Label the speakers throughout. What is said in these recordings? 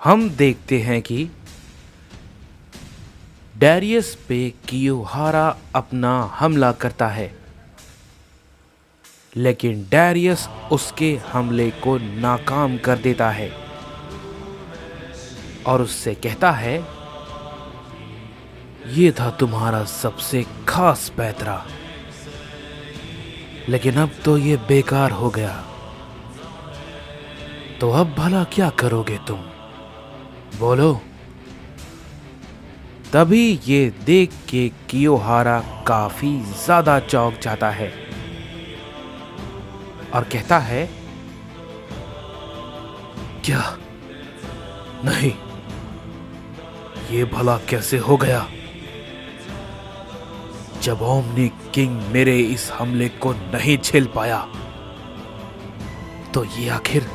Speaker 1: हम देखते हैं कि डैरियस पे कियोहारा अपना हमला करता है, लेकिन डैरियस उसके हमले को नाकाम कर देता है और उससे कहता है, ये था तुम्हारा सबसे खास पैतरा, लेकिन अब तो ये बेकार हो गया। तो अब भला क्या करोगे तुम, बोलो। तभी ये देख के कियोहारा काफी ज्यादा चौंक जाता है और कहता है, क्या? नहीं, ये भला कैसे हो गया? जब ओमनी किंग मेरे इस हमले को नहीं झेल पाया, तो ये आखिर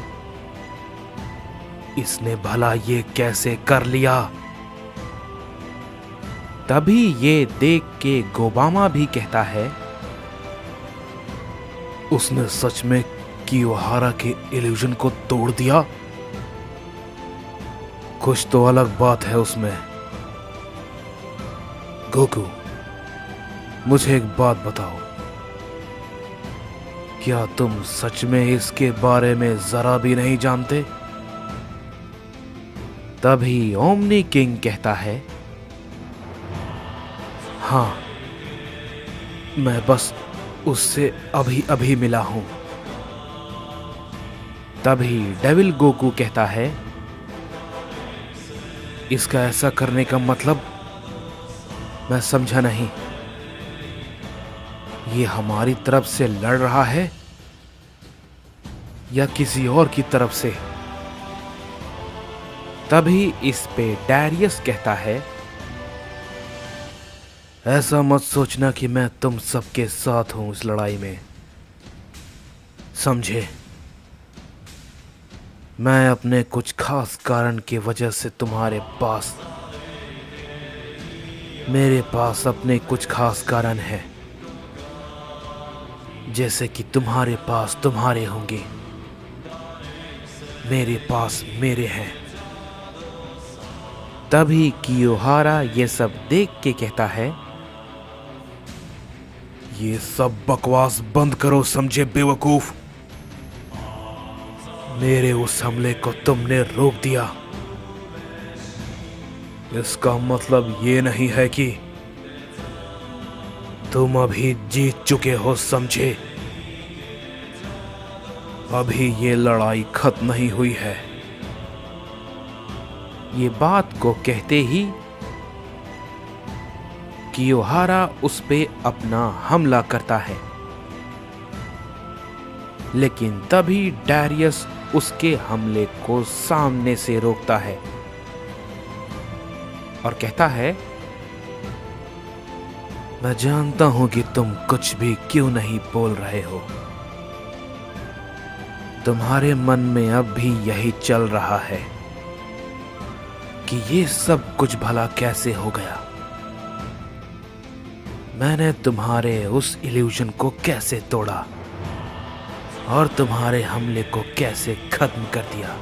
Speaker 1: इसने भला ये कैसे कर लिया? तभी ये देख के गोबामा भी कहता है, उसने सच में कियोहारा के इल्यूजन को तोड़ दिया। कुछ तो अलग बात है उसमें। गोकू, मुझे एक बात बताओ, क्या तुम सच में इसके बारे में जरा भी नहीं जानते? तभी ओमनी किंग कहता है, हाँ, मैं बस उससे अभी अभी मिला हूं। तभी डेविल गोकू कहता है, इसका ऐसा करने का मतलब मैं समझा नहीं। ये हमारी तरफ से लड़ रहा है या किसी और की तरफ से? तभी इस पे डैरियस कहता है, ऐसा मत सोचना कि मैं तुम सबके साथ हूं इस लड़ाई में, समझे? मैं अपने कुछ खास कारण की वजह से मेरे पास अपने कुछ खास कारण हैं, जैसे कि तुम्हारे पास तुम्हारे होंगे, मेरे पास मेरे हैं। तभी कियोहारा ये सब देख के कहता है, ये सब बकवास बंद करो, समझे बेवकूफ। मेरे उस हमले को तुमने रोक दिया, इसका मतलब ये नहीं है कि तुम अभी जीत चुके हो, समझे? अभी ये लड़ाई खत्म नहीं हुई है। ये बात को कहते ही कियोहारा उस पे अपना हमला करता है, लेकिन तभी डैरियस उसके हमले को सामने से रोकता है और कहता है, मैं जानता हूं कि तुम कुछ भी क्यों नहीं बोल रहे हो। तुम्हारे मन में अब भी यही चल रहा है कि ये सब कुछ भला कैसे हो गया, मैंने तुम्हारे उस इल्यूजन को कैसे तोड़ा और तुम्हारे हमले को कैसे खत्म कर दिया।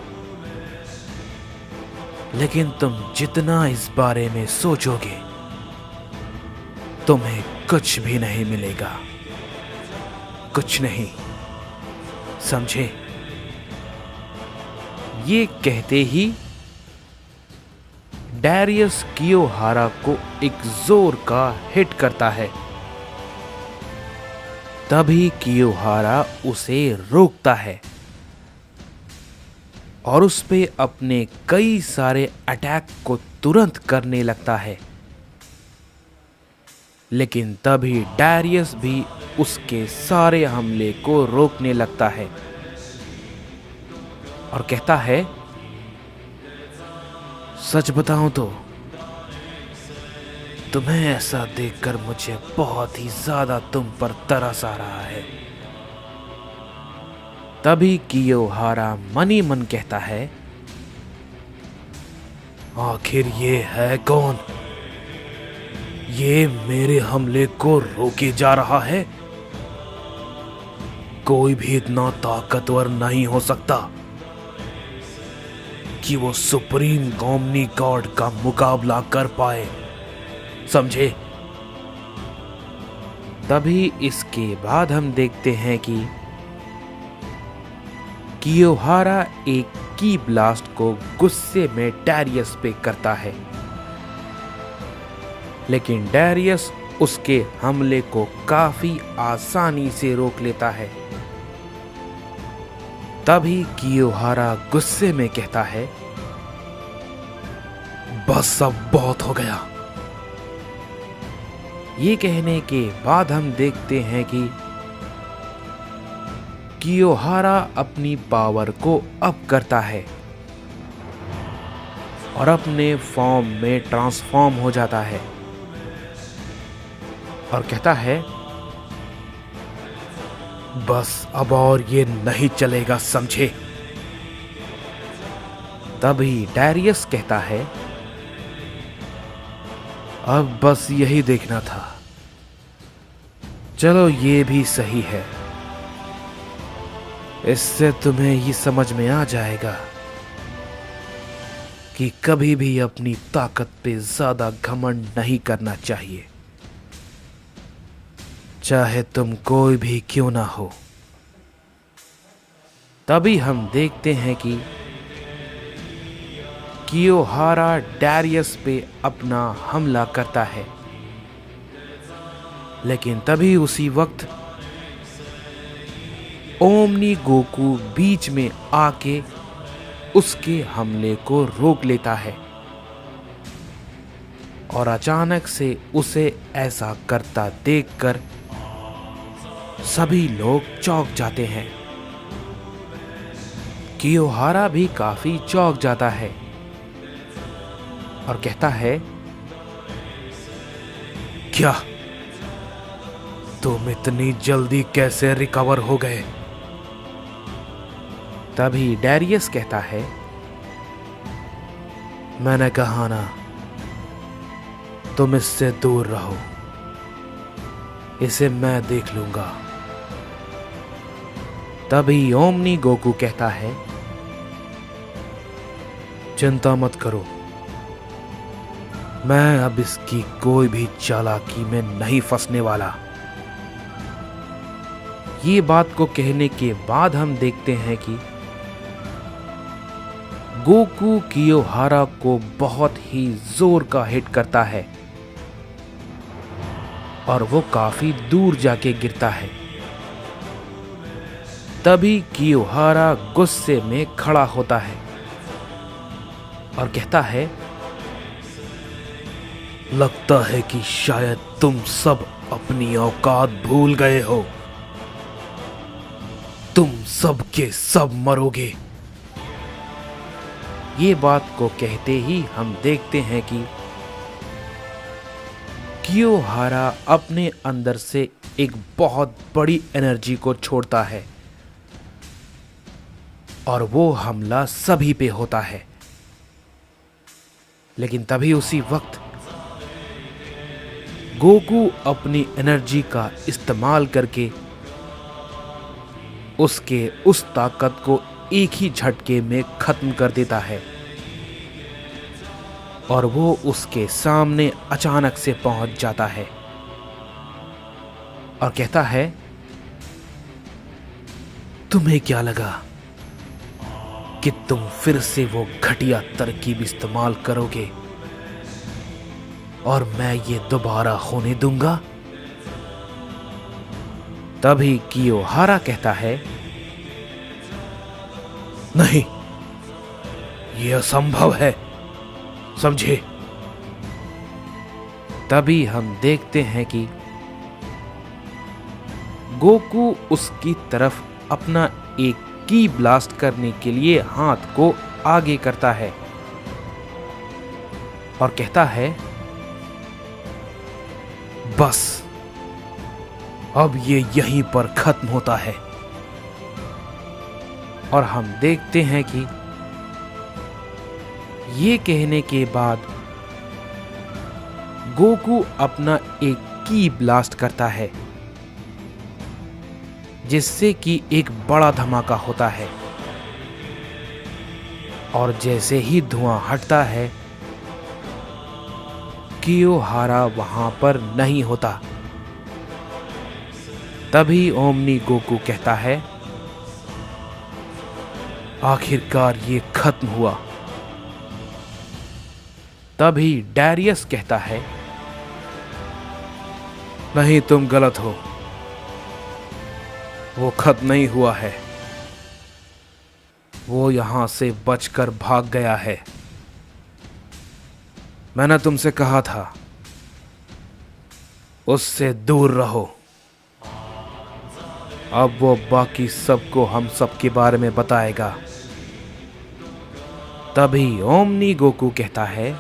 Speaker 1: लेकिन तुम जितना इस बारे में सोचोगे, तुम्हें कुछ भी नहीं मिलेगा, कुछ नहीं, समझे? ये कहते ही डैरियस कियोहारा को एक जोर का हिट करता है। तभी कियोहारा उसे रोकता है और उस पे अपने कई सारे अटैक को तुरंत करने लगता है, लेकिन तभी डैरियस भी उसके सारे हमले को रोकने लगता है और कहता है, सच बताऊं तो तुम्हें ऐसा देखकर मुझे बहुत ही ज्यादा तुम पर तरस आ रहा है। तभी कियोहारा मन ही मन कहता है, आखिर ये है कौन? ये मेरे हमले को रोके जा रहा है? कोई भी इतना ताकतवर नहीं हो सकता। कि वो सुप्रीम ओमनी गॉड का मुकाबला कर पाए, समझे। तभी इसके बाद हम देखते हैं कि कियोहारा एक की ब्लास्ट को गुस्से में डैरियस पे करता है, लेकिन डैरियस उसके हमले को काफी आसानी से रोक लेता है। तभी कियोहारा गुस्से में कहता है, बस अब बहुत हो गया। ये कहने के बाद हम देखते हैं कि कियोहारा अपनी पावर को अप करता है और अपने फॉर्म में ट्रांसफॉर्म हो जाता है और कहता है, बस अब और ये नहीं चलेगा, समझे। तभी डैरियस कहता है, अब बस यही देखना था। चलो ये भी सही है, इससे तुम्हें ये समझ में आ जाएगा कि कभी भी अपनी ताकत पे ज्यादा घमंड नहीं करना चाहिए, चाहे तुम कोई भी क्यों ना हो। तभी हम देखते हैं कि कियोहारा डैरियस पे अपना हमला करता है, लेकिन तभी उसी वक्त ओमनी गोकू बीच में आके उसके हमले को रोक लेता है और अचानक से उसे ऐसा करता देखकर सभी लोग चौंक जाते हैं। कियोहारा भी काफी चौंक जाता है और कहता है, क्या तुम इतनी जल्दी कैसे रिकवर हो गए? तभी डैरियस कहता है, मैंने कहा ना, तुम इससे दूर रहो, इसे मैं देख लूंगा। तभी ओमनी गोकू कहता है, चिंता मत करो, मैं अब इसकी कोई भी चालाकी में नहीं फंसने वाला। ये बात को कहने के बाद हम देखते हैं कि गोकू कियोहारा को बहुत ही जोर का हिट करता है और वो काफी दूर जाके गिरता है। तभी कियोहारा गुस्से में खड़ा होता है और कहता है, लगता है कि शायद तुम सब अपनी औकात भूल गए हो, तुम सब के सब मरोगे। ये बात को कहते ही हम देखते हैं कि कियोहारा अपने अंदर से एक बहुत बड़ी एनर्जी को छोड़ता है और वो हमला सभी पे होता है। लेकिन तभी उसी वक्त गोकू अपनी एनर्जी का इस्तेमाल करके उसके उस ताकत को एक ही झटके में खत्म कर देता है और वो उसके सामने अचानक से पहुंच जाता है और कहता है, तुम्हें क्या लगा कि तुम फिर से वो घटिया तरकीब इस्तेमाल करोगे और मैं ये दोबारा होने दूंगा? तभी कियोहारा कहता है, नहीं, ये असंभव है, समझे। तभी हम देखते हैं कि गोकू उसकी तरफ अपना एक की ब्लास्ट करने के लिए हाथ को आगे करता है और कहता है, बस अब ये यहीं पर खत्म होता है। और हम देखते हैं कि ये कहने के बाद गोकू अपना एक की ब्लास्ट करता है जिससे कि एक बड़ा धमाका होता है और जैसे ही धुआं हटता है कियोहारा वहां पर नहीं होता। तभी ओमनी गोकू कहता है, आखिरकार ये खत्म हुआ। तभी डैरियस कहता है, नहीं तुम गलत हो, वो खत्म नहीं हुआ है, वो यहां से बचकर भाग गया है। मैंने तुमसे कहा था उससे दूर रहो। अब वो बाकी सबको हम सबके बारे में बताएगा। तभी ओमनी गोकू कहता है,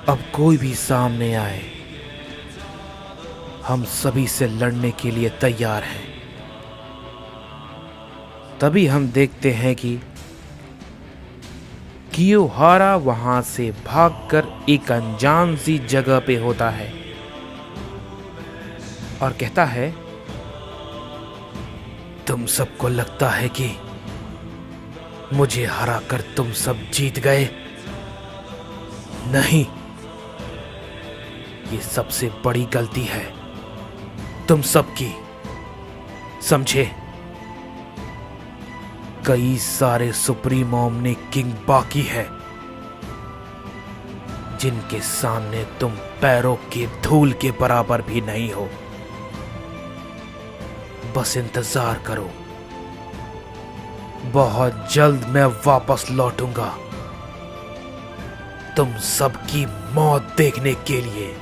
Speaker 1: अब कोई भी सामने आए, हम सभी से लड़ने के लिए तैयार हैं। तभी हम देखते हैं कि कियोहारा वहां से भागकर एक अनजान सी जगह पे होता है और कहता है, तुम सबको लगता है कि मुझे हराकर तुम सब जीत गए? नहीं, ये सबसे बड़ी गलती है तुम सबकी, समझे? कई सारे सुप्रीम ओमनी किंग बाकी है जिनके सामने तुम पैरों के धूल के बराबर भी नहीं हो। बस इंतजार करो, बहुत जल्द मैं वापस लौटूंगा तुम सबकी मौत देखने के लिए।